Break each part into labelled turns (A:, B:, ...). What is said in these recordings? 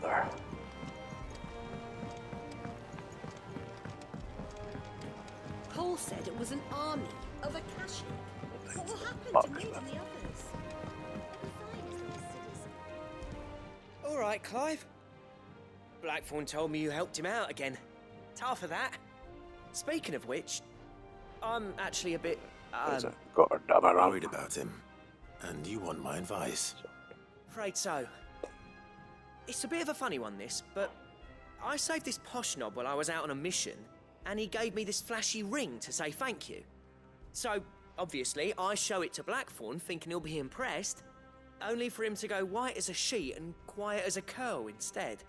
A: brother.
B: Cole said it was an army of Akashic. What will happen to Mid and the others?
C: All right, Clive. Blackthorn told me you helped him out again. Tough for that. Speaking of which, I'm actually a bit,
D: worried about him. And you want my advice?
C: Afraid so. It's a bit of a funny one, this, but I saved this posh knob while I was out on a mission, and he gave me this flashy ring to say thank you. So, obviously, I show it to Blackthorn, thinking he'll be impressed, only for him to go white as a sheet and quiet as a curl instead.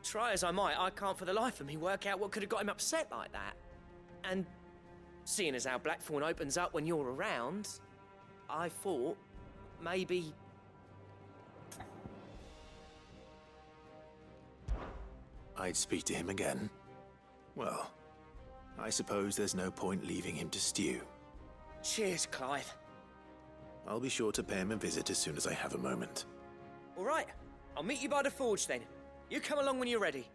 C: Try as I might, I can't for the life of me work out what could have got him upset like that. And seeing as how Blackthorn opens up when you're around, I thought maybe...
D: I'd speak to him again. Well, I suppose there's no point leaving him to stew.
C: Cheers, Clive.
D: I'll be sure to pay him a visit as soon as I have a moment.
C: All right, I'll meet you by the forge then. You come along when you're ready.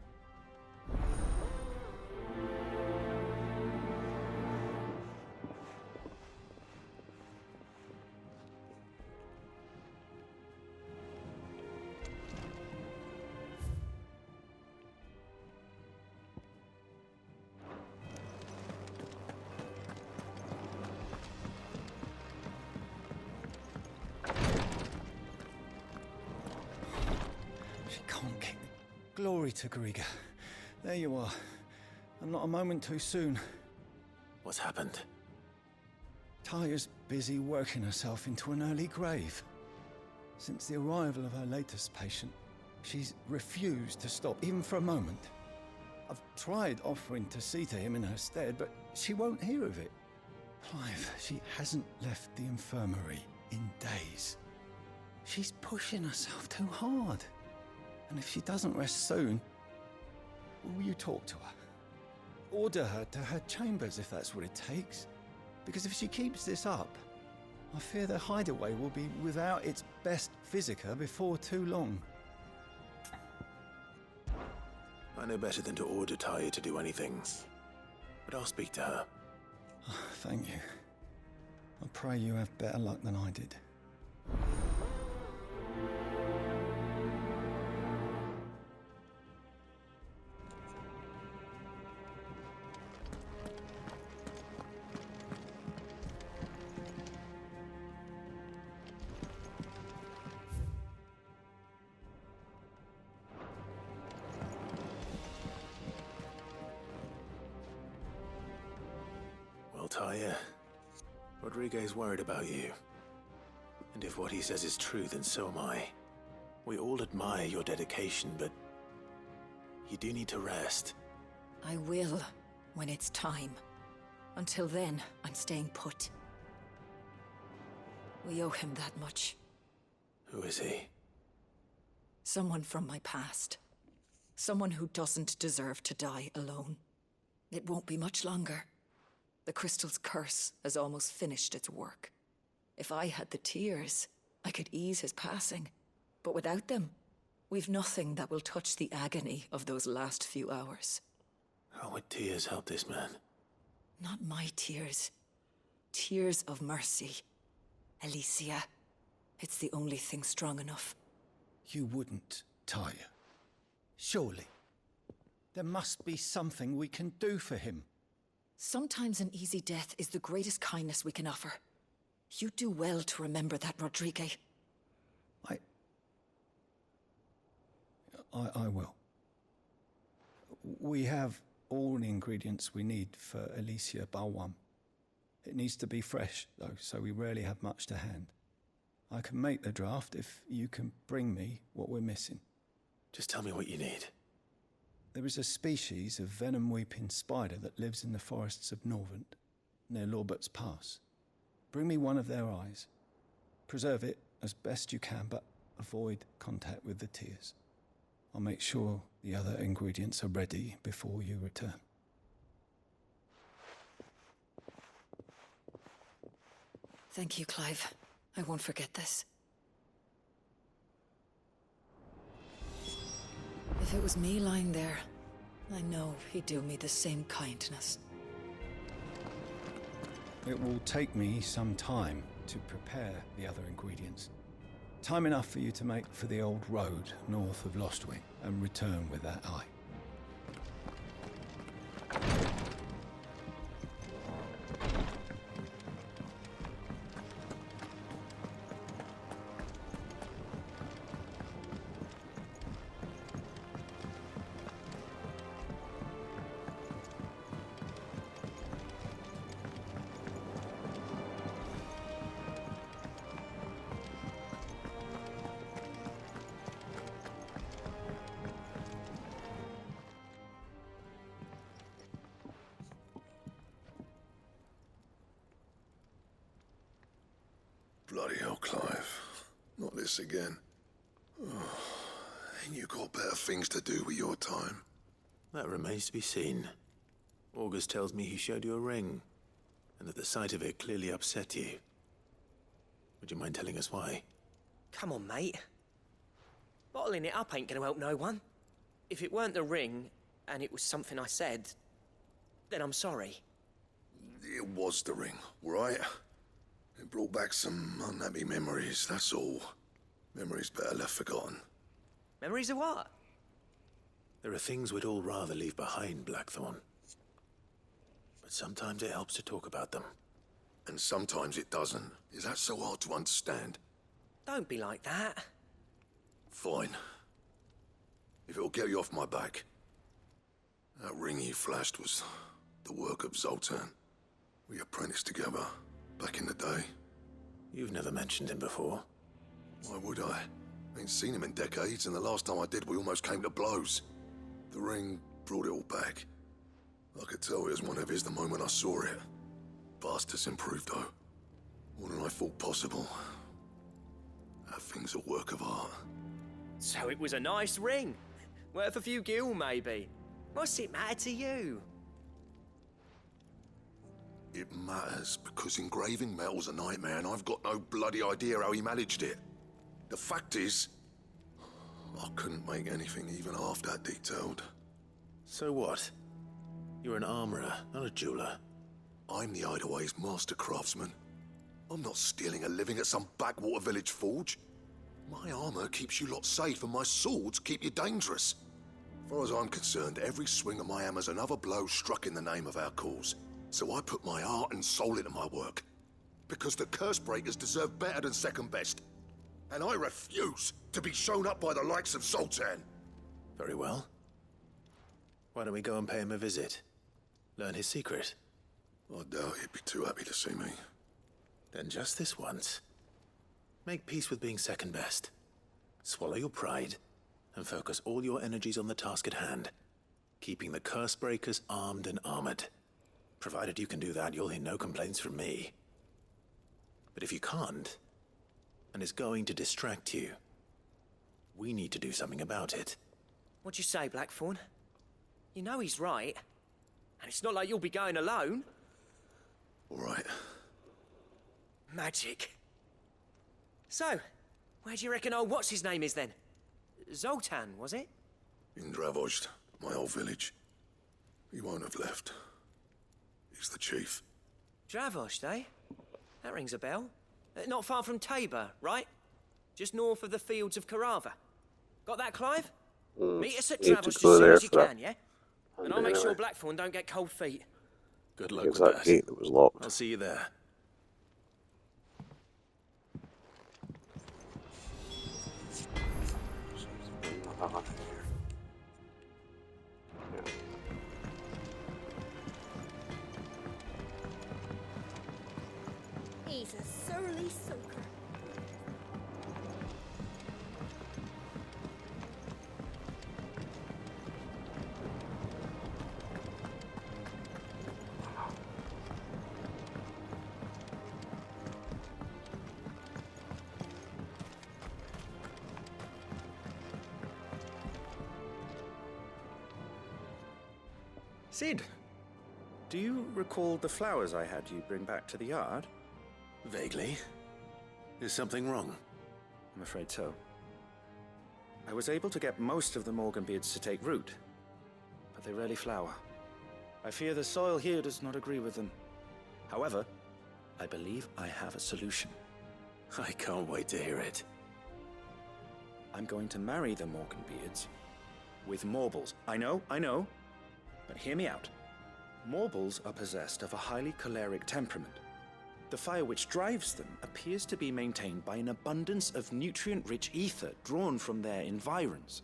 E: Glory to Griga. There you are. And not a moment too soon.
D: What's happened?
E: Taya's busy working herself into an early grave. Since the arrival of her latest patient, she's refused to stop, even for a moment. I've tried offering to see to him in her stead, but she won't hear of it. Clive, she hasn't left the infirmary in days. She's pushing herself too hard. And if she doesn't rest soon, will you talk to her? Order her to her chambers if that's what it takes. Because if she keeps this up, I fear the hideaway will be without its best physica before too long.
D: I know better than to order Taya to do anything. But I'll speak to her.
E: Thank you. I pray you have better luck than I did.
D: Taya, Rodriguez worried about you. And if what he says is true, then so am I. We all admire your dedication, but you do need to rest.
F: I will, when it's time. Until then, I'm staying put. We owe him that much.
D: Who is he?
F: Someone from my past. Someone who doesn't deserve to die alone. It won't be much longer. The crystal's curse has almost finished its work. If I had the tears, I could ease his passing. But without them, we've nothing that will touch the agony of those last few hours.
D: How would tears help this man?
F: Not my tears. Tears of mercy. Alicia, it's the only thing strong enough.
E: You wouldn't, Taya. Surely. There must be something we can do for him.
F: Sometimes an easy death is the greatest kindness we can offer. You do well to remember that, Rodrigue.
E: I will. We have all the ingredients we need for Alicia Balwam. It needs to be fresh, though, so we rarely have much to hand. I can make the draft if you can bring me what we're missing.
D: Just tell me what you need.
E: There is a species of venom-weeping spider that lives in the forests of Norvent, near Lorbert's Pass. Bring me one of their eyes. Preserve it as best you can, but avoid contact with the tears. I'll make sure the other ingredients are ready before you return.
F: Thank you, Clive. I won't forget this. If it was me lying there, I know he'd do me the same kindness.
E: It will take me some time to prepare the other ingredients. Time enough for you to make for the old road north of Lostwing and return with that eye.
A: Bloody hell, Clive. Not this again. Oh, ain't you got better things to do with your time?
D: That remains to be seen. August tells me he showed you a ring, and that the sight of it clearly upset you. Would you mind telling us why?
C: Come on, mate. Bottling it up ain't gonna help no one. If it weren't the ring, and it was something I said, then I'm sorry.
A: It was the ring, right? It brought back some unhappy memories, that's all. Memories better left forgotten.
C: Memories of what?
D: There are things we'd all rather leave behind, Blackthorn. But sometimes it helps to talk about them.
A: And sometimes it doesn't. Is that so hard to understand?
C: Don't be like that.
A: Fine. If it'll get you off my back. That ring you flashed was the work of Zoltan. We apprenticed together. Back in the day.
D: You've never mentioned him before.
A: Why would I? Ain't seen him in decades, and the last time I did, we almost came to blows. The ring brought it all back. I could tell it was one of his the moment I saw it. Bastard's improved, though. More than I thought possible. That thing's a work of art.
C: So it was a nice ring. Worth a few gil, maybe. What's it matter to you?
A: It matters because engraving metal's a nightmare and I've got no bloody idea how he managed it. The fact is, I couldn't make anything even half that detailed.
D: So what? You're an armorer, not a jeweler.
A: I'm the Hideaway's master craftsman. I'm not stealing a living at some backwater village forge. My armor keeps you lot safe and my swords keep you dangerous. As far as I'm concerned, every swing of my hammer's another blow struck in the name of our cause. So I put my heart and soul into my work. Because the curse breakers deserve better than second best. And I refuse to be shown up by the likes of Zoltan.
D: Very well. Why don't we go and pay him a visit? Learn his secret.
A: I doubt he'd be too happy to see me.
D: Then just this once. Make peace with being second best. Swallow your pride, and focus all your energies on the task at hand. Keeping the curse breakers armed and armored. Provided you can do that, you'll hear no complaints from me. But if you can't, and it's going to distract you, we need to do something about it.
C: What'd you say, Blackthorn? You know he's right. And it's not like you'll be going alone.
A: All right.
C: Magic. So, where do you reckon old what's-his-name is then? Zoltan, was it?
A: In Dravozd, my old village. He won't have left. He's the chief.
C: Dravozd, eh? That rings a bell. Not far from Tabor, right? Just north of the fields of Carava. Got that, Clive? Meet us at
G: need to
C: Dravozd as
G: go
C: soon
G: there
C: as you
G: for that.
C: can, yeah? And I'll make sure Blackthorn don't get cold feet.
D: Good luck
G: Because
D: with
G: that
D: that.
G: gate that was locked.
D: I'll see you there.
B: He's a surly soaker.
H: Sid, do you recall the flowers I had you bring back to the yard?
D: Vaguely. Is something wrong?
H: I'm afraid so. I was able to get most of the Morganbeards to take root, but they rarely flower. I fear the soil here does not agree with them. However, I believe I have a solution.
D: I can't wait to hear it.
H: I'm going to marry the Morganbeards with Morbles. I know, but hear me out. Morbles are possessed of a highly choleric temperament. The fire which drives them appears to be maintained by an abundance of nutrient-rich ether drawn from their environs.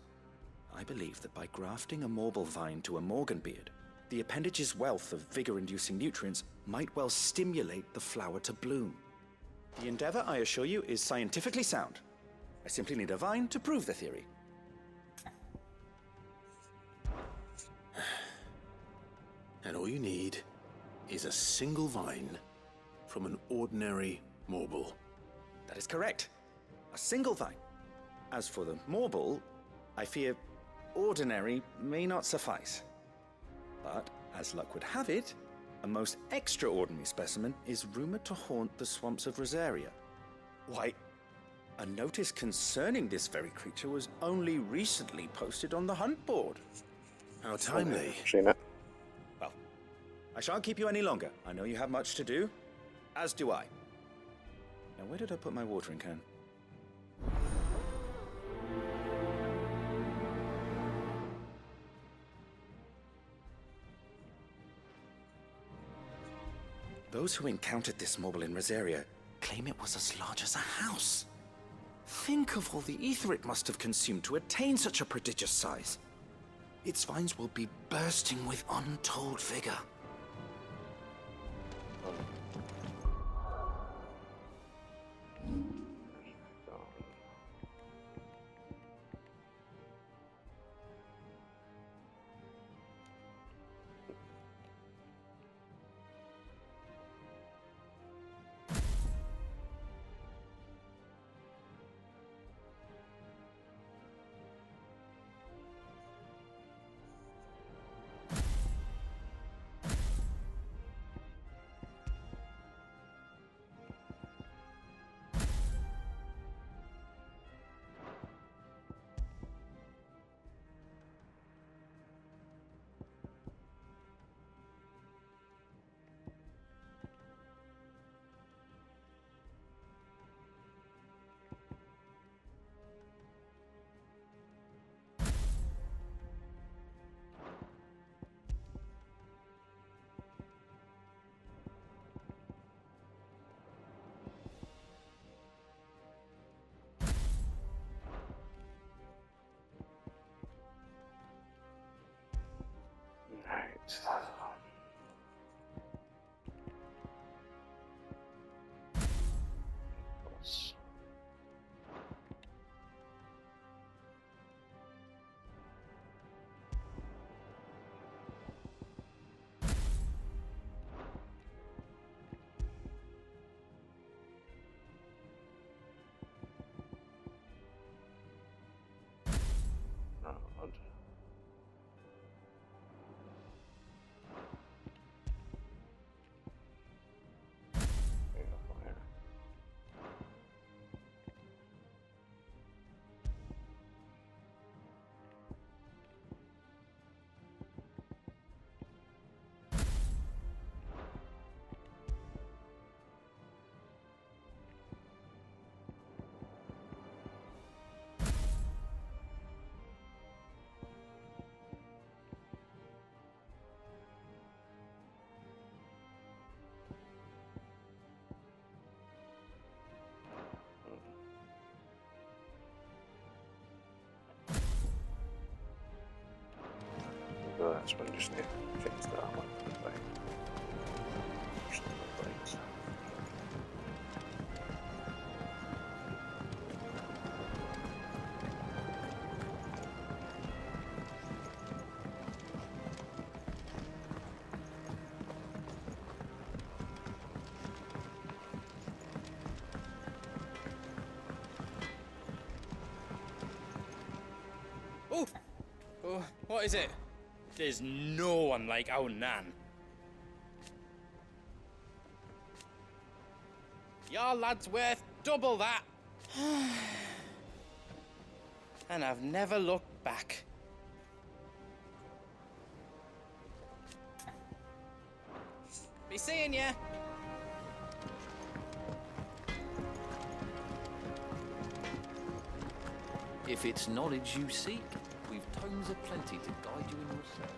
H: I believe that by grafting a Morble vine to a Morganbeard, the appendage's wealth of vigor-inducing nutrients might well stimulate the flower to bloom. The endeavor, I assure you, is scientifically sound. I simply need a vine to prove the theory.
D: And all you need is a single vine from an ordinary Morble.
H: That is correct. A single vine. As for the Morble, I fear ordinary may not suffice. But, as luck would have it, a most extraordinary specimen is rumored to haunt the swamps of Rosaria. Why, a notice concerning this very creature was only recently posted on the hunt board.
D: How timely.
G: Seen it.
H: Well, I shan't keep you any longer. I know you have much to do, as do I. Now, where did I put my watering can? Those who encountered this Morble in Rosaria claim it was as large as a house. Think of all the ether it must have consumed to attain such a prodigious size. Its vines will be bursting with untold vigor.
G: Right. That's when you just need to fix that one.
I: Oh, what is it? There's no one like our Nan. Your lad's worth double that. And I've never looked back. Be seeing ya!
J: If it's knowledge you seek, we've tomes aplenty to guide you in your search.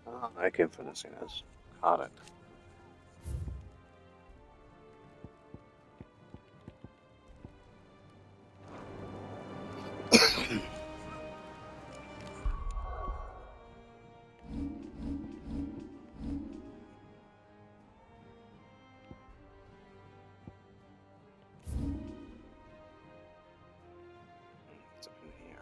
G: Ah, hay que Infinitines. Got it. It's up in here.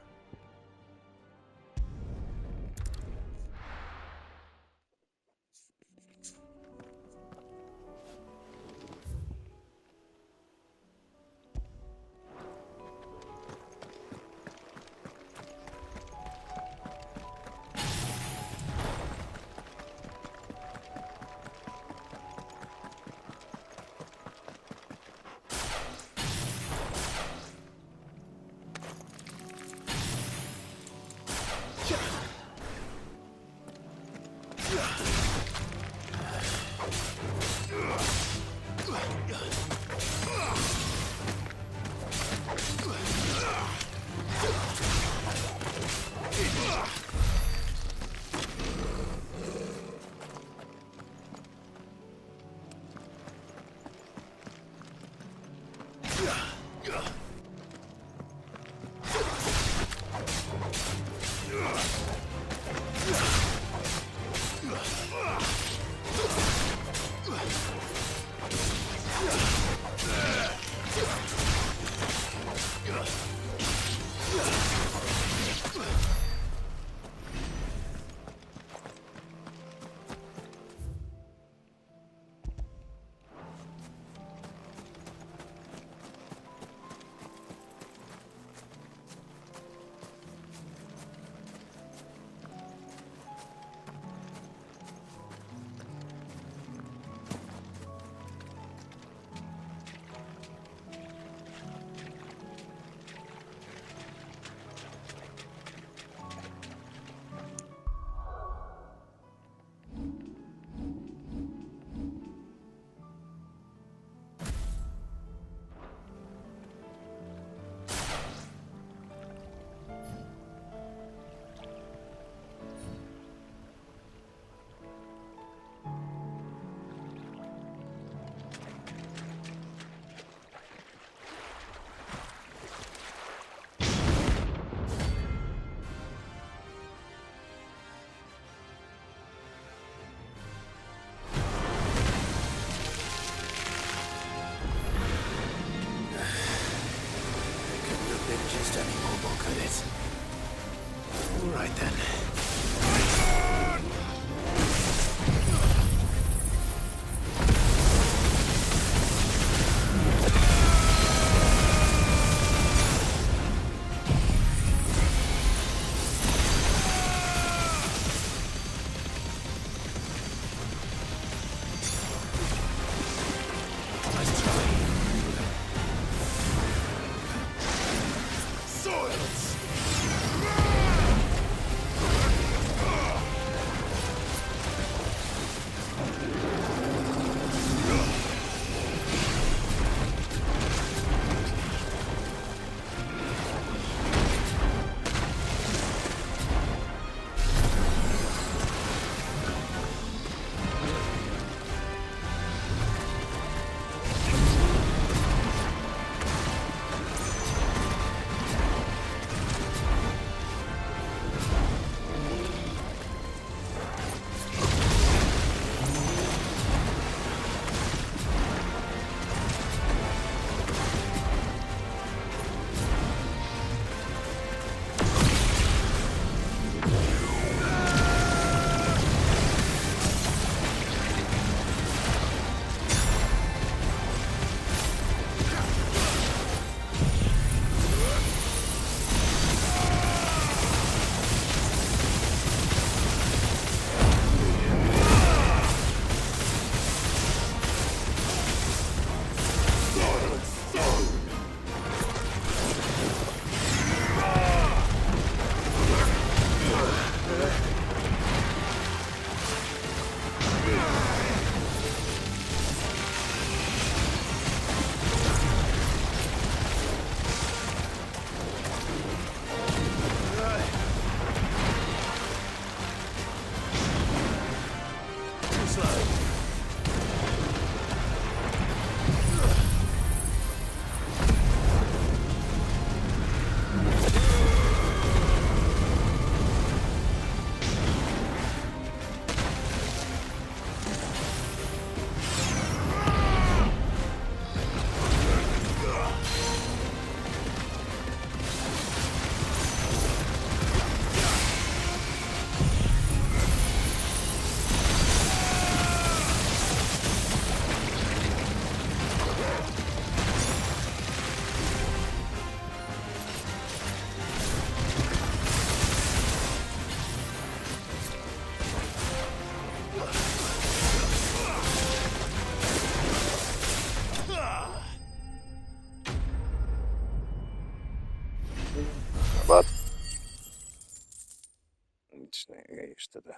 G: next to the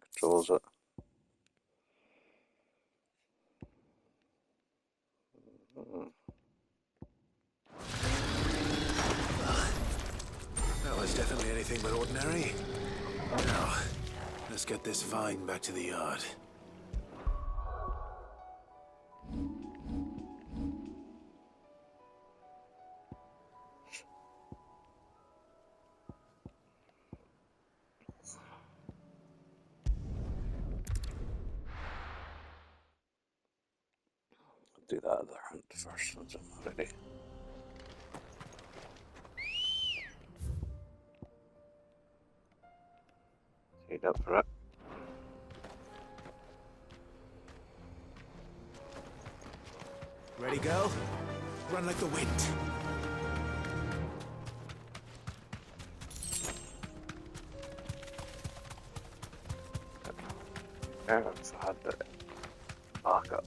G: controls. It.
D: That was definitely anything but ordinary. Now, let's get this vine back to the yard.
G: Do that other hunt first once I'm ready. Head up for it.
D: Ready, girl? Run like the wind.
G: I've had the backup.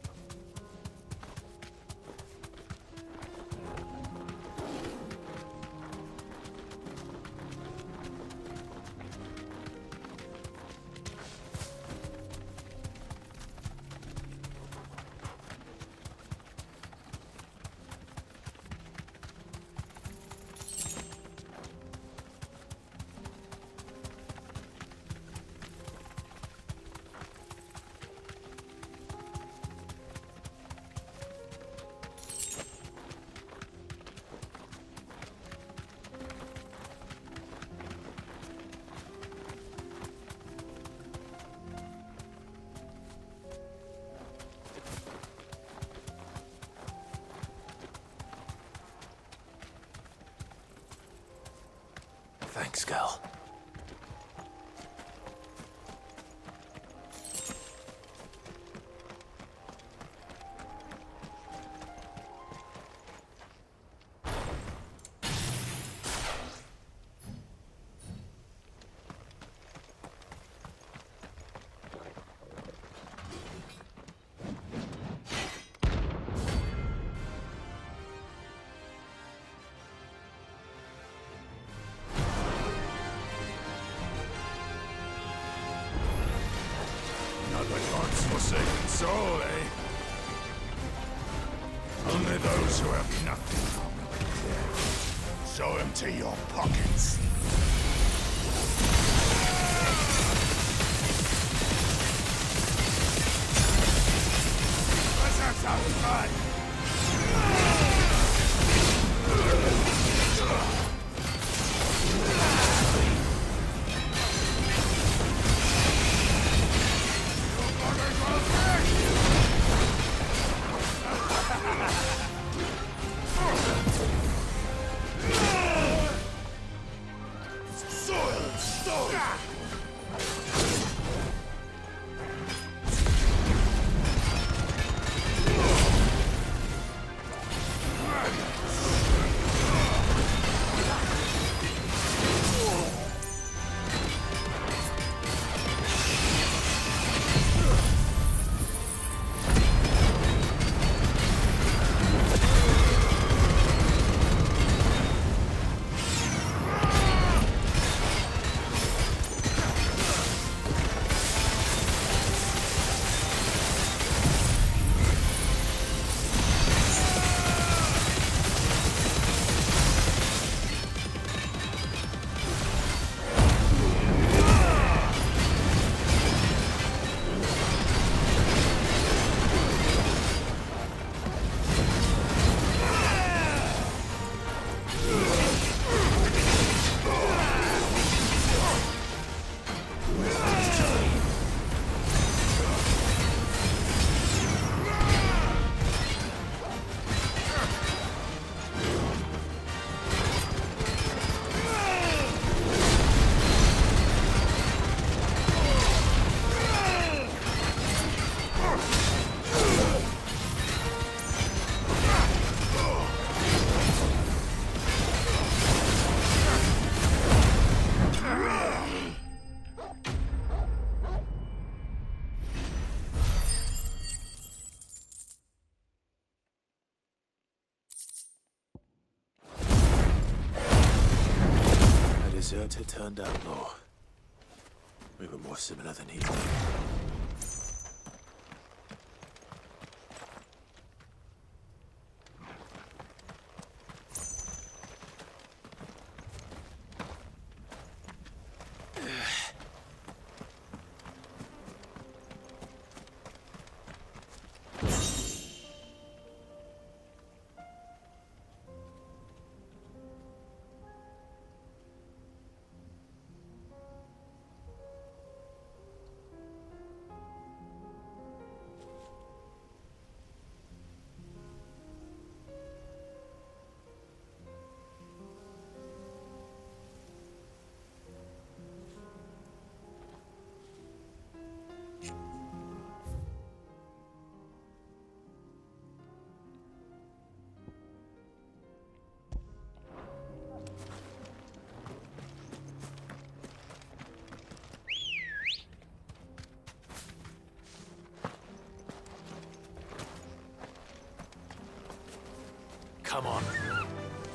D: Thanks, girl.
K: Forsaken soul, eh? Only those who have nothing will be dead. So empty your pockets. Let's have some fun.
D: Deserter turned outlaw. We were more similar than he. Come on.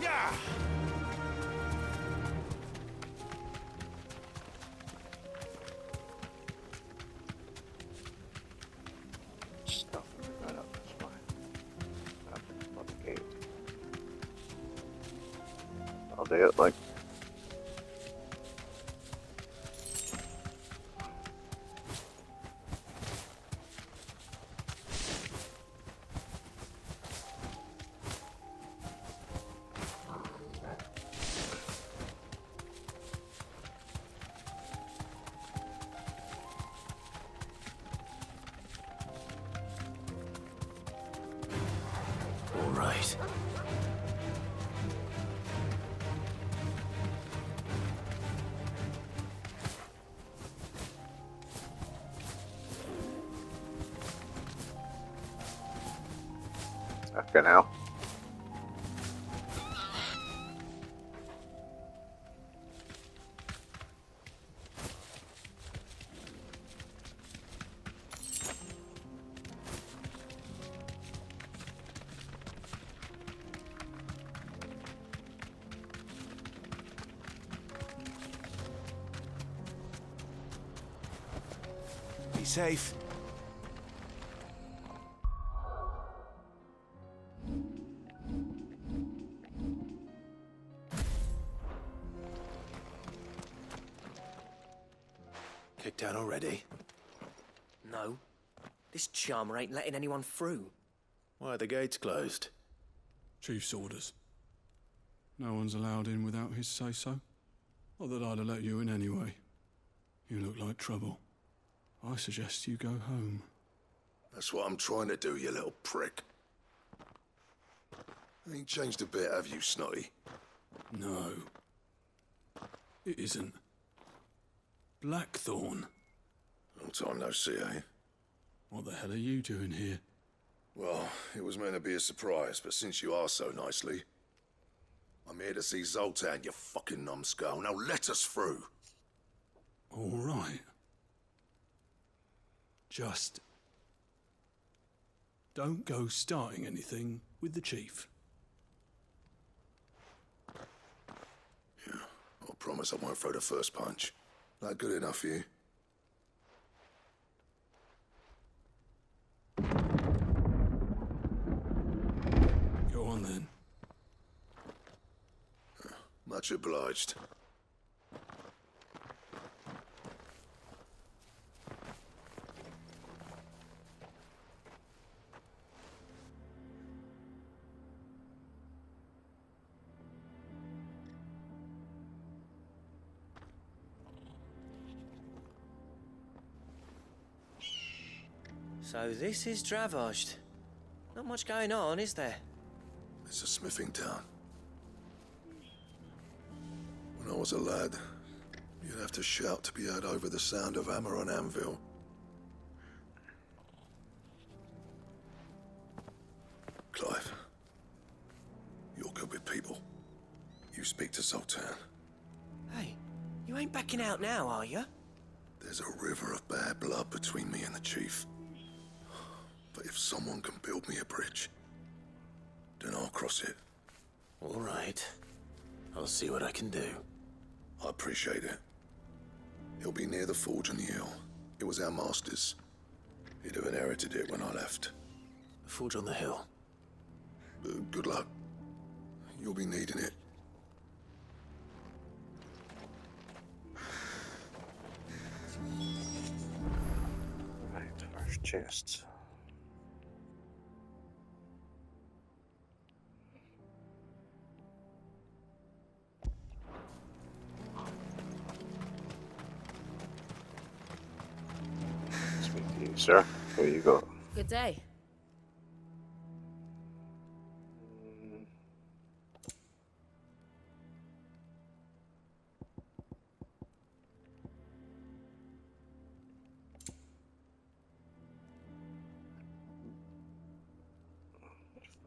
K: Yeah!
G: Stuff right up this way. Up by the gate. I'll do it like.
D: All right.
G: Okay now.
D: Be safe. Kicked down already?
C: No. This charmer ain't letting anyone through.
D: Why are the gates closed?
L: Chief's orders. No one's allowed in without his say-so. Not that I'd have let you in anyway. You look like trouble. I suggest you go home.
A: That's what I'm trying to do, you little prick. Ain't changed a bit, have you, Snotty?
L: No. It isn't. Blackthorn.
A: Long time no see, eh?
L: What the hell are you doing here?
A: Well, it was meant to be a surprise, but since you asked so nicely, I'm here to see Zoltan, you fucking numbskull. Now let us through.
L: All right. Just don't go starting anything with the chief.
A: Yeah, I promise I won't throw the first punch. That good enough for you?
L: Go on then.
A: Much obliged.
C: So this is Dravaged. Not much going on, is there?
A: It's a smithing town. When I was a lad, you'd have to shout to be heard over the sound of hammer on anvil. Clive, you're good with people. You speak to Zoltan.
C: Hey, you ain't backing out now, are you?
A: There's a river of bad blood between me and the chief. But if someone can build me a bridge, then I'll cross it.
D: All right. I'll see what I can do.
A: I appreciate it. It'll be near the forge on the hill. It was our master's. He'd have inherited it when I left.
D: The forge on the hill.
A: Good luck. You'll be needing it.
G: Right, first chest. Speak to you, sir. Where you go?
B: Good day.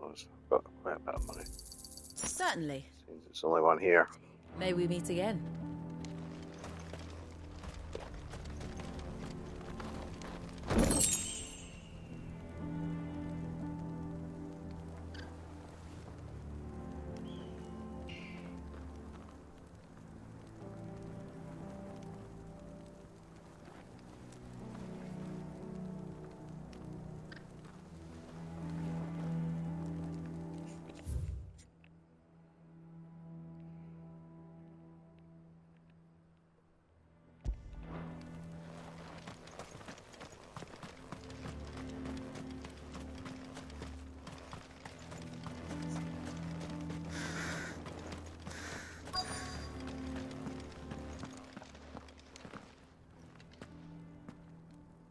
G: I've got quite a bit of money.
B: Certainly.
G: Seems it's only one here.
B: May we meet again.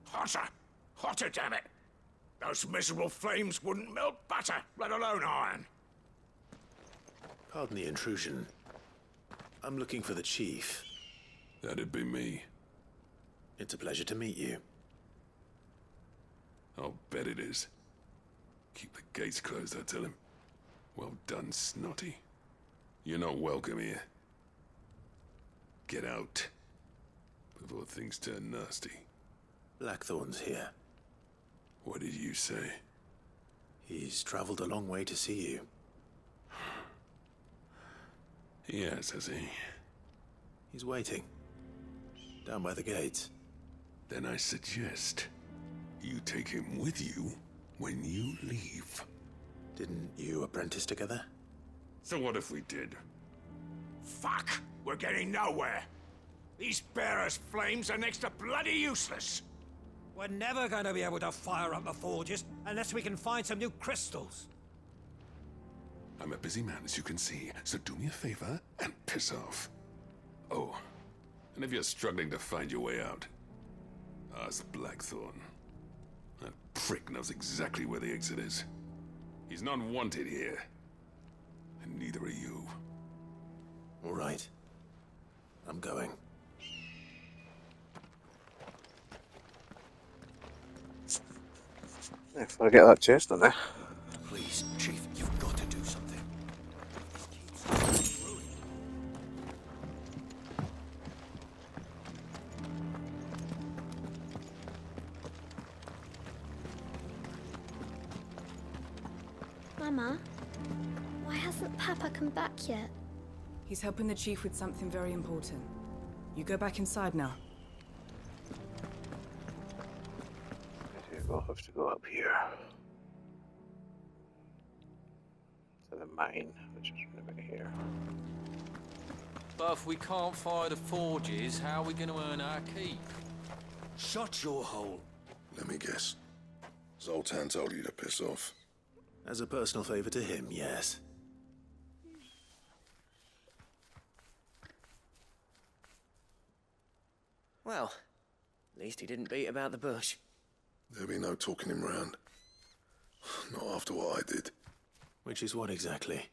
K: Hotter! Hotter, damn it! Those miserable flames wouldn't melt butter, let alone iron.
D: Pardon the intrusion. I'm looking for the chief.
L: That'd be me.
D: It's a pleasure to meet you.
L: I'll bet it is. Keep the gates closed, I tell him. Well done, Snotty. You're not welcome here. Get out. Before things turn nasty.
D: Blackthorn's here.
L: What did you say?
D: He's traveled a long way to see you.
L: Yes, has he?
D: He's waiting. Down by the gates.
L: Then I suggest you take him with you when you leave.
D: Didn't you apprentice together?
L: So what if we did?
K: Fuck! We're getting nowhere. These bearers' flames are next to bloody useless.
M: We're never going to be able to fire up the forges unless we can find some new crystals.
L: I'm a busy man, as you can see, so do me a favor and piss off. Oh, and if you're struggling to find your way out, ask Blackthorn. That prick knows exactly where the exit is. He's not wanted here. And neither are you.
D: All right. I'm going.
G: If I get that chest on there.
A: Please, Chief, you've got to do something.
N: Mama, why hasn't Papa come back yet?
O: He's helping the chief with something very important. You go back inside now.
G: We'll have to go up here. To the mine, which is right here.
J: But if we can't fire the forges, how are we going to earn our keep?
A: Shut your hole. Let me guess. Zoltan told you to piss off.
D: As a personal favor to him, yes.
C: Well, at least he didn't beat about the bush.
A: There'll be no talking him round. Not after what I did.
D: Which is what exactly?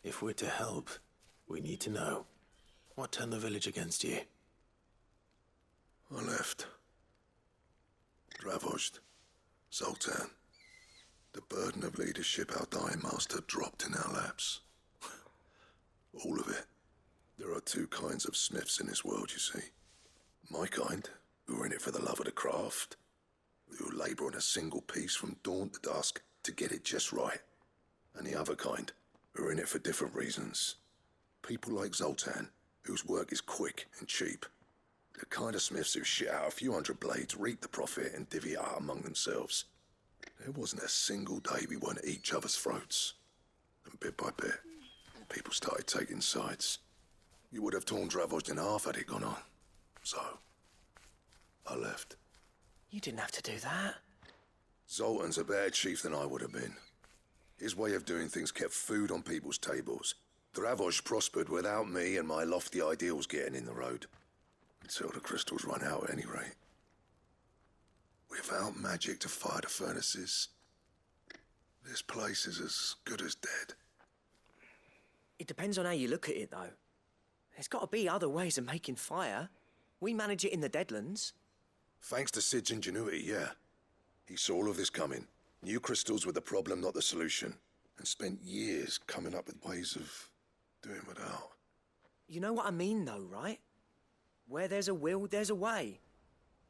D: If we're to help, we need to know. What turned the village against you?
A: I left. Dravozd. Zoltan. The burden of leadership our dying master dropped in our laps. All of it. There are two kinds of smiths in this world, you see. My kind, who are in it for the love of the craft, who labour on a single piece from dawn to dusk to get it just right. And the other kind, who are in it for different reasons. People like Zoltan, whose work is quick and cheap. The kind of smiths who shit out a few hundred blades, reap the profit, and divvy it out among themselves. There wasn't a single day we weren't at each other's throats. And bit by bit, people started taking sides. You would have torn Dravoj in half had it gone on. So, I left.
C: You didn't have to do that.
A: Zoltan's a better chief than I would have been. His way of doing things kept food on people's tables. Dravoj prospered without me and my lofty ideals getting in the road. Until the crystals run out at any rate. Without magic to fire the furnaces, this place is as good as dead.
C: It depends on how you look at it, though. There's got to be other ways of making fire. We manage it in the Deadlands.
A: Thanks to Sid's ingenuity, yeah. He saw all of this coming. Knew crystals were the problem, not the solution. And spent years coming up with ways of doing without.
C: You know what I mean, though, right? Where there's a will, there's a way.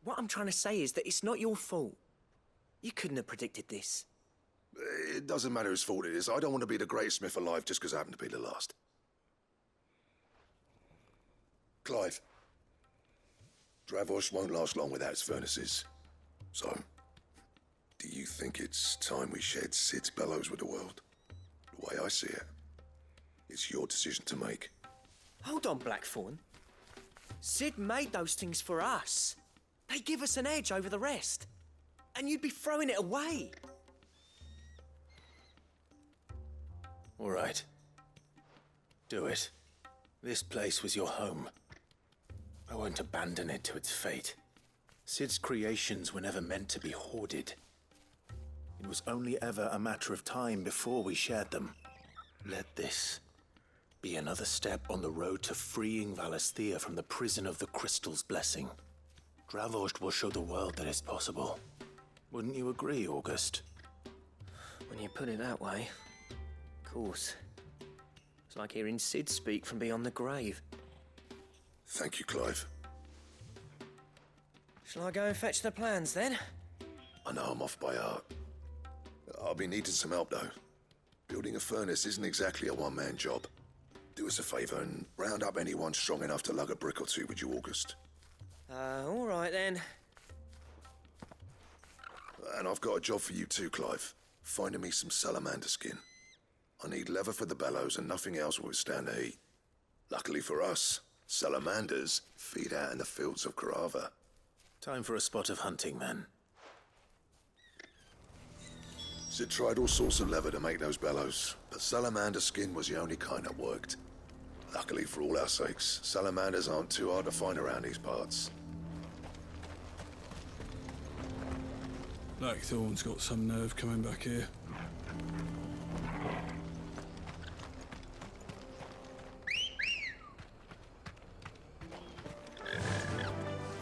C: What I'm trying to say is that it's not your fault. You couldn't have predicted this.
A: It doesn't matter whose fault it is. I don't want to be the greatest smith alive just because I happen to be the last. Clive. Dravoj won't last long without its furnaces. So, do you think it's time we shared Sid's bellows with the world? The way I see it, it's your decision to make.
C: Hold on, Blackthorn. Sid made those things for us. They give us an edge over the rest. And you'd be throwing it away.
D: All right. Do it. This place was your home. I won't abandon it to its fate. Sid's creations were never meant to be hoarded. It was only ever a matter of time before we shared them. Let this be another step on the road to freeing Valisthea from the prison of the Crystal's blessing. Dravoj will show the world that it's possible. Wouldn't you agree, August?
C: When you put it that way, of course. It's like hearing Sid speak from beyond the grave.
A: Thank you, Clive.
C: Shall I go and fetch the plans, then?
A: I know I'm off by heart. I'll be needing some help, though. Building a furnace isn't exactly a one-man job. Do us a favour and round up anyone strong enough to lug a brick or two with you, August.
C: All right, then.
A: And I've got a job for you too, Clive. Finding me some salamander skin. I need leather for the bellows and nothing else will withstand the heat. Luckily for us, salamanders feed out in the fields of Carava.
D: Time for a spot of hunting, then.
A: Sid tried all sorts of leather to make those bellows, but salamander skin was the only kind that worked. Luckily for all our sakes, salamanders aren't too hard to find around these parts.
L: Blackthorn's got some nerve coming back here.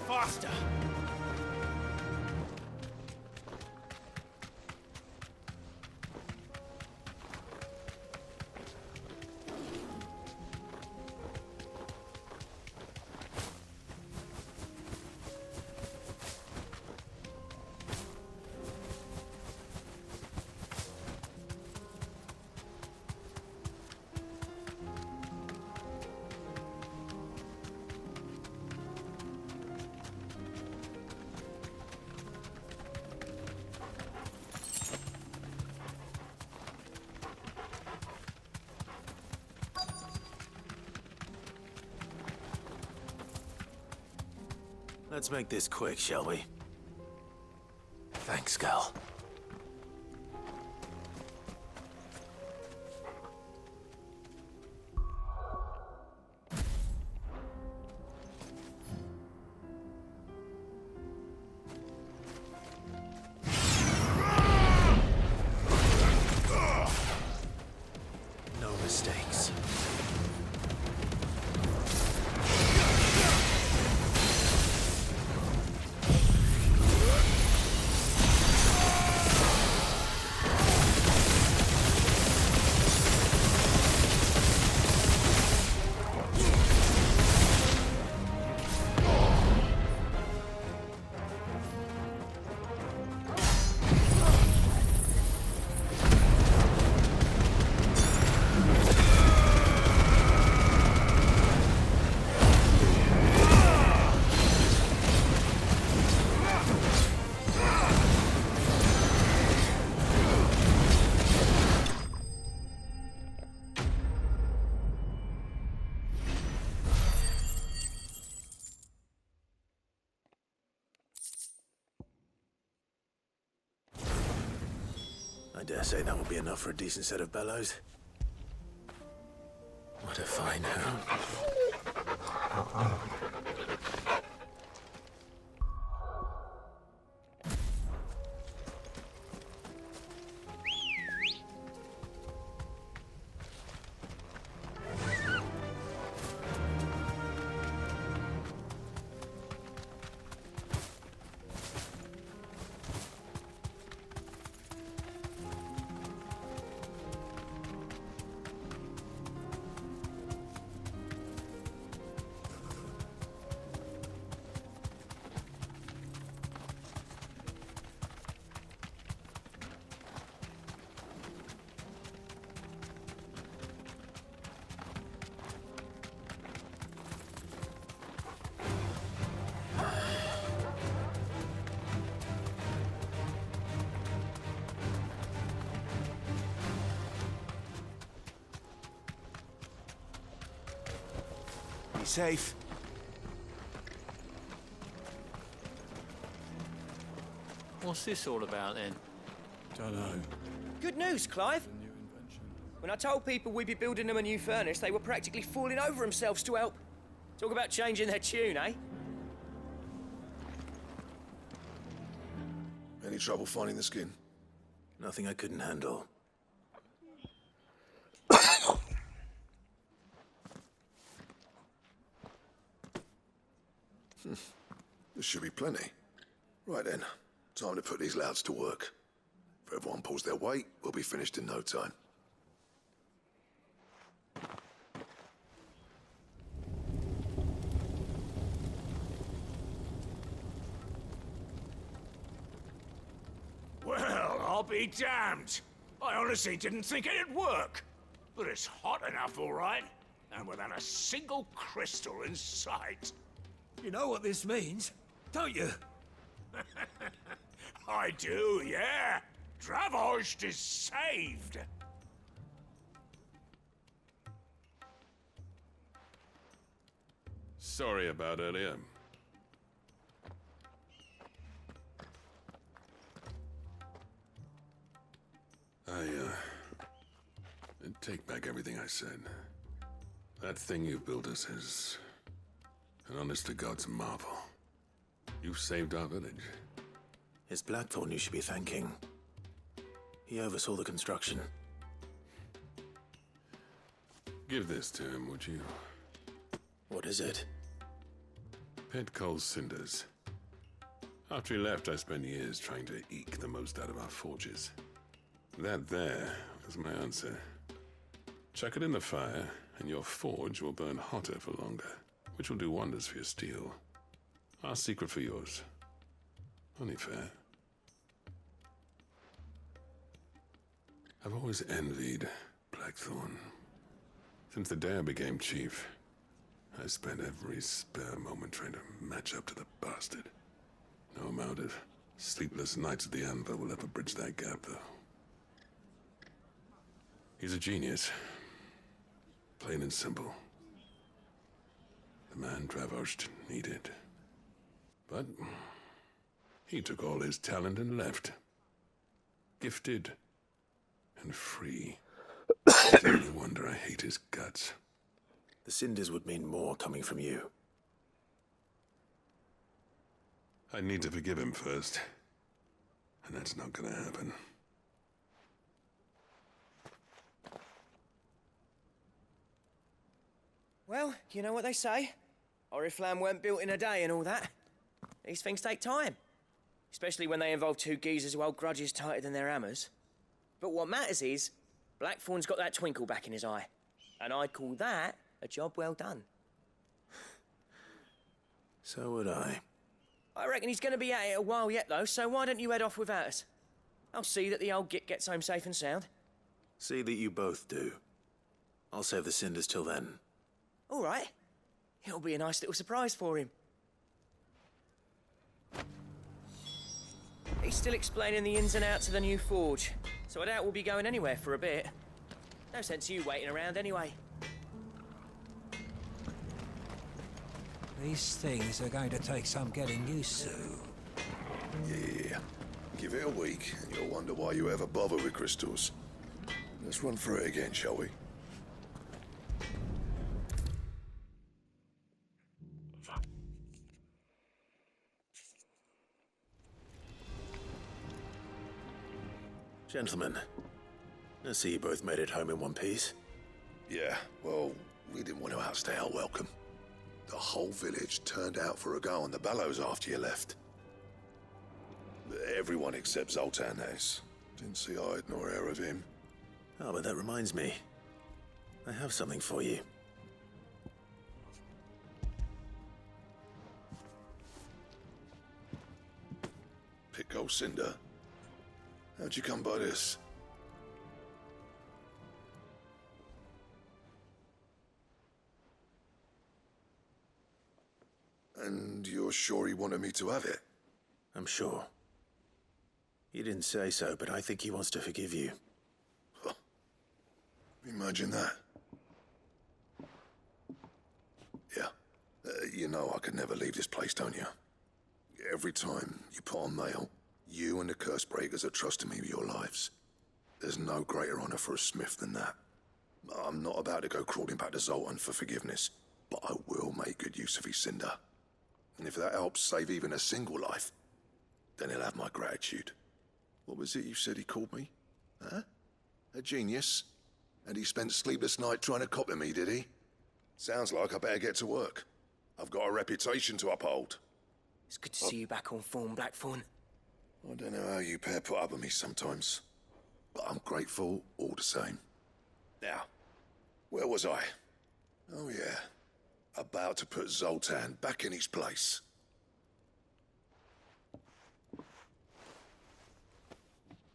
M: Faster!
D: Let's make this quick, shall we? Thanks, Gal. No mistakes. I dare say that will be enough for a decent set of bellows. What a fine hound. Be safe.
J: What's this all about then?
L: Don't know.
C: Good news, Clive. When I told people we'd be building them a new furnace, they were practically falling over themselves to help. Talk about changing their tune, eh?
A: Any trouble finding the skin?
D: Nothing I couldn't handle.
A: There should be plenty. Right then, time to put these louds to work. If everyone pulls their weight, we'll be finished in no time.
K: Well, I'll be damned. I honestly didn't think it'd work. But it's hot enough, all right. And without a single crystal in sight.
M: You know what this means, don't you?
K: I do, yeah. Dravost is saved.
P: Sorry about earlier. I take back everything I said. That thing you built us is an honest-to-God's marvel. You've saved our village.
D: It's Blackthorn you should be thanking. He oversaw the construction.
P: Give this to him, would you?
D: What is it?
P: Pet Cole's cinders. After he left, I spent years trying to eke the most out of our forges. That there was my answer. Chuck it in the fire, and your forge will burn hotter for longer, which will do wonders for your steel. Our secret for yours. Only fair. I've always envied Blackthorn. Since the day I became chief, I spent every spare moment trying to match up to the bastard. No amount of sleepless nights at the Anvil will ever bridge that gap, though. He's a genius. Plain and simple. The man Dravost needed. But he took all his talent and left. Gifted and free. It's only wonder I hate his guts.
D: The cinders would mean more coming from you.
P: I need to forgive him first. And that's not gonna happen.
C: Well, you know what they say. Oriflamme weren't built in a day and all that. These things take time. Especially when they involve two geezers who hold grudges tighter than their hammers. But what matters is, Blackthorn's got that twinkle back in his eye. And I'd call that a job well done.
D: So would I.
C: I reckon he's going to be at it a while yet, though, so why don't you head off without us? I'll see that the old git gets home safe and sound.
D: See that you both do. I'll save the cinders till then.
C: All right. It'll be a nice little surprise for him. He's still explaining the ins and outs of the new forge, so I doubt we'll be going anywhere for a bit. No sense you waiting around anyway.
M: These things are going to take some getting used to.
A: Yeah. Give it a week, and you'll wonder why you ever bother with crystals. Let's run through it again, shall we?
D: Gentlemen, I see you both made it home in one piece.
A: Yeah, well, we didn't want to outstay our welcome. The whole village turned out for a go on the bellows after you left. Everyone except Zoltan has. Didn't see hide nor hair of him.
D: Oh, but that reminds me. I have something for you.
A: Pico Cinder. How'd you come by this? And you're sure he wanted me to have it?
D: I'm sure. You didn't say so, but I think he wants to forgive you.
A: Huh. Imagine that. Yeah. You know I could never leave this place, don't you? Every time you put on mail, you and the curse breakers are trusting me with your lives. There's no greater honor for a smith than that. I'm not about to go crawling back to Zoltan for forgiveness, but I will make good use of his cinder. And if that helps save even a single life, then he'll have my gratitude. What was it you said he called me? Huh? A genius? And he spent sleepless night trying to copy me, did he? Sounds like I better get to work. I've got a reputation to uphold.
C: It's good to see you back on form, Blackthorn.
A: I don't know how you pair put up with me sometimes, but I'm grateful all the same. Now, where was I? Oh yeah, about to put Zoltan back in his place.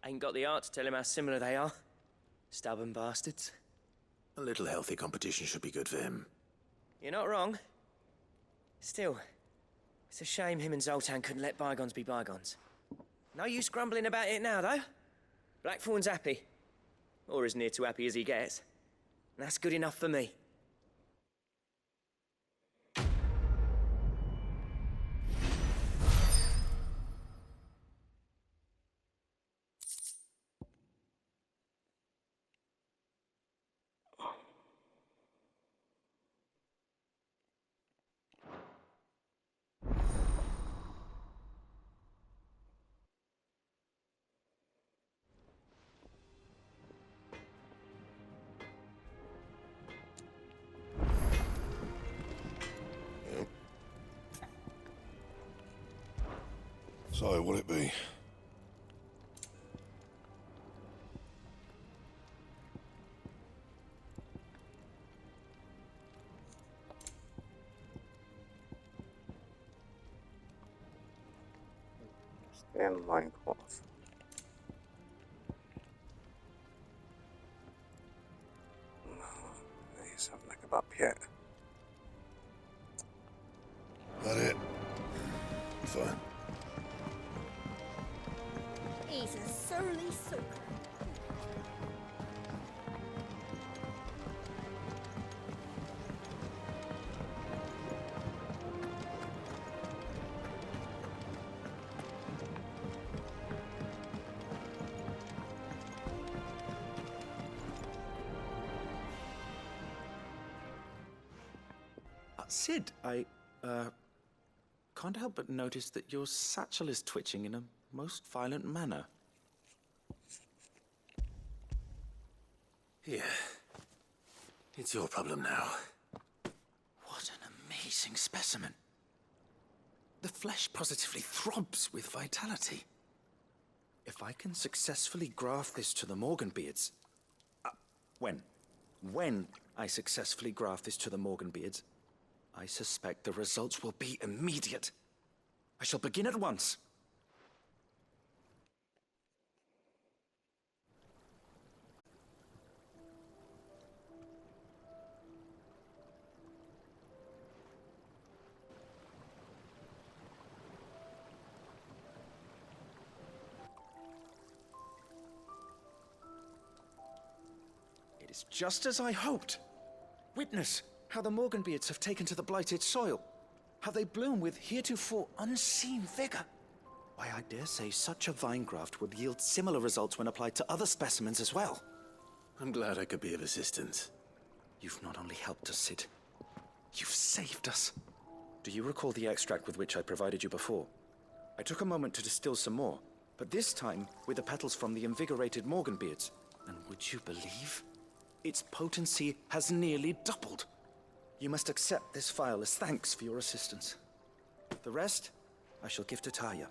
C: Ain't got the art to tell him how similar they are. Stubborn bastards.
D: A little healthy competition should be good for him.
C: You're not wrong. Still, it's a shame him and Zoltan couldn't let bygones be bygones. No use grumbling about it now, though. Blackthorn's happy. Or as near to happy as he gets. And that's good enough for me.
A: So, what'll it be?
G: Stay in Minecraft. No, he's having a kebab yet.
A: That it? Fine.
B: He's a surly sucker.
H: Sid, I can't help but notice that your satchel is twitching in a most violent manner.
D: Here. It's your problem now.
H: What an amazing specimen. The flesh positively throbs with vitality. If I can successfully graft this to the Morganbeards... When I successfully graft this to the Morganbeards, I suspect the results will be immediate. I shall begin at once. It is just as I hoped. Witness how the Morganbeards have taken to the blighted soil, how they bloom with heretofore unseen vigor. Why, I dare say such a vine graft would yield similar results when applied to other specimens as well.
D: I'm glad I could be of assistance.
H: You've not only helped us, Sid, you've saved us. Do you recall the extract with which I provided you before? I took a moment to distill some more, but this time with the petals from the invigorated Morganbeards. And would you believe? Its potency has nearly doubled. You must accept this phial as thanks for your assistance. The rest, I shall give to Taya.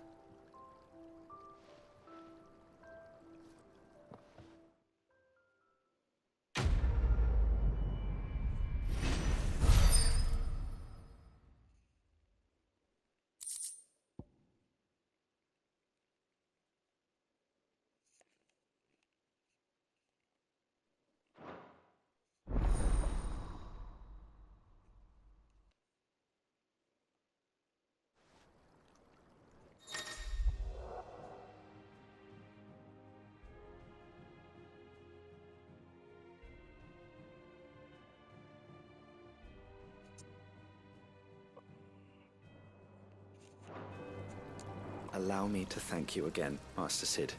H: Allow me to thank you again, Master Sid.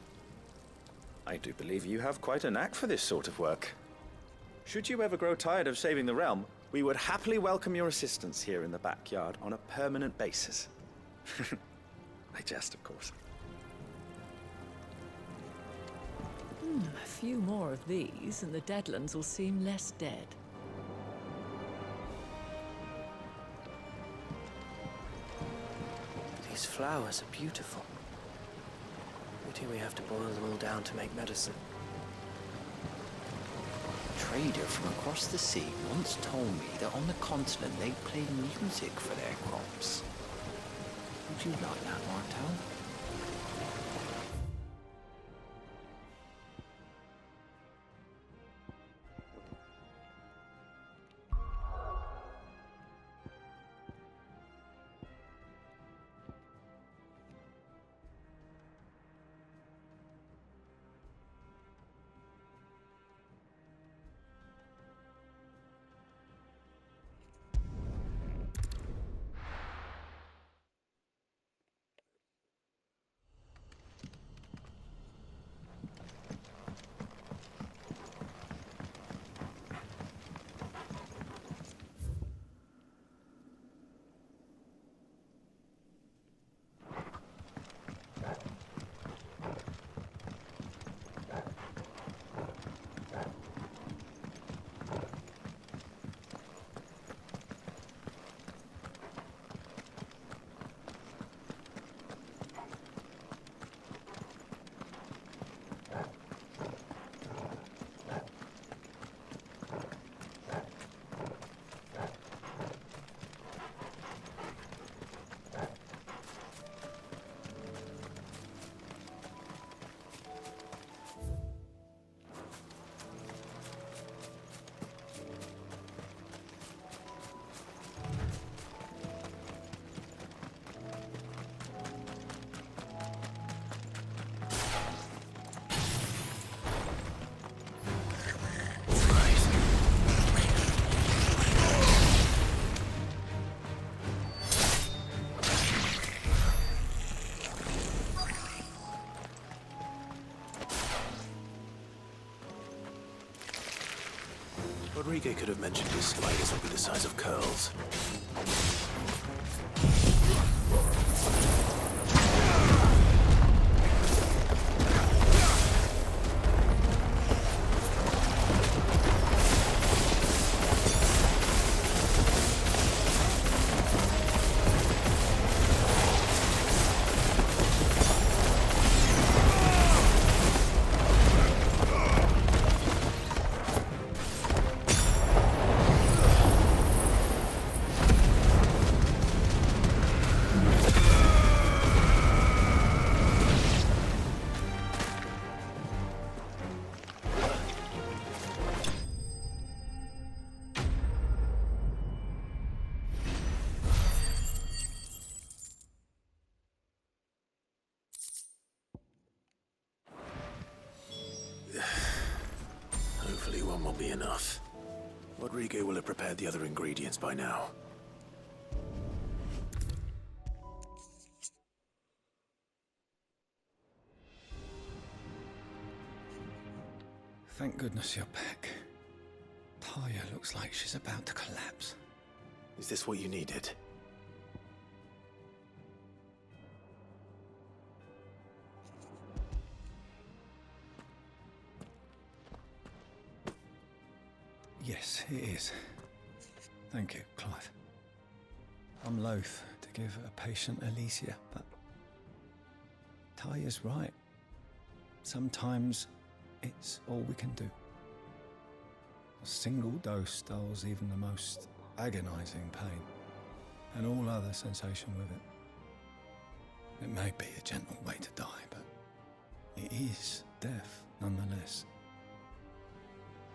H: I do believe you have quite a knack for this sort of work. Should you ever grow tired of saving the realm, we would happily welcome your assistance here in the backyard on a permanent basis. I jest, of course.
Q: A few more of these, and the Deadlands will seem less dead.
C: These flowers are beautiful. Pity we have to boil them all down to make medicine.
R: A trader from across the sea once told me that on the continent they play music for their crops. Would you like that, Martel?
D: Rodrigo could have mentioned his spiders would be the size of curls. Hopefully one will be enough. Rodrigo will have prepared the other ingredients by now.
E: Thank goodness you're back. Talia looks like she's about to collapse.
D: Is this what you needed?
E: Yes, it is. Thank you, Clive. I'm loath to give a patient Alicia, but Talia's right. Sometimes it's all we can do. A single dose dulls even the most agonizing pain, and all other sensation with it. It may be a gentle way to die, but it is death nonetheless.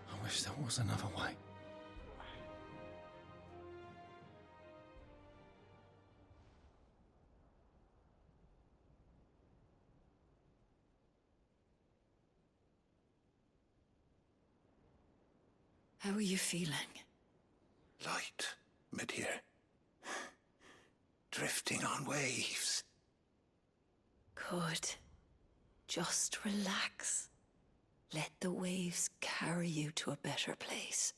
E: I wish there was another way.
F: How are you feeling?
K: Light, mid-here. Drifting on waves.
F: Good. Just relax. Let the waves carry you to a better place.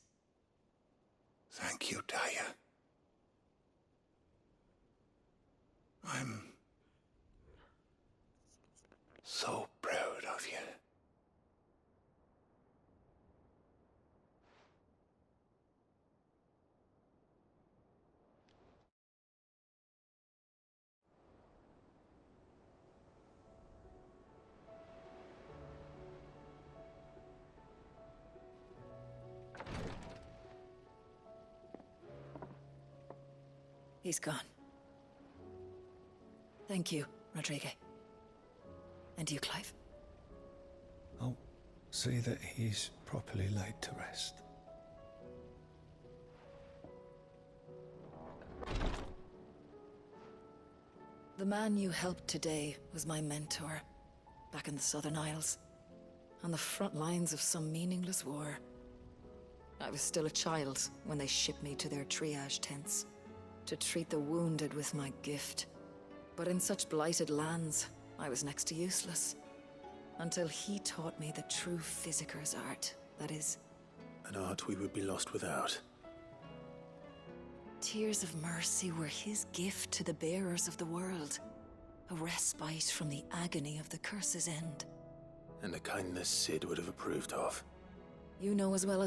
K: Thank you, Talia. I'm so proud of you.
F: He's gone. Thank you, Rodrigo. And you, Clive.
E: I'll see that he's properly laid to rest.
F: The man you helped today was my mentor, back in the Southern Isles, on the front lines of some meaningless war. I was still a child when they shipped me to their triage tents, to treat the wounded with my gift. But in such blighted lands, I was next to useless. Until he taught me the true physicker's art, that is...
D: An art we would be lost without.
F: Tears of mercy were his gift to the bearers of the world. A respite from the agony of the curse's end.
D: And a kindness Sid would have approved of.
F: You know as well as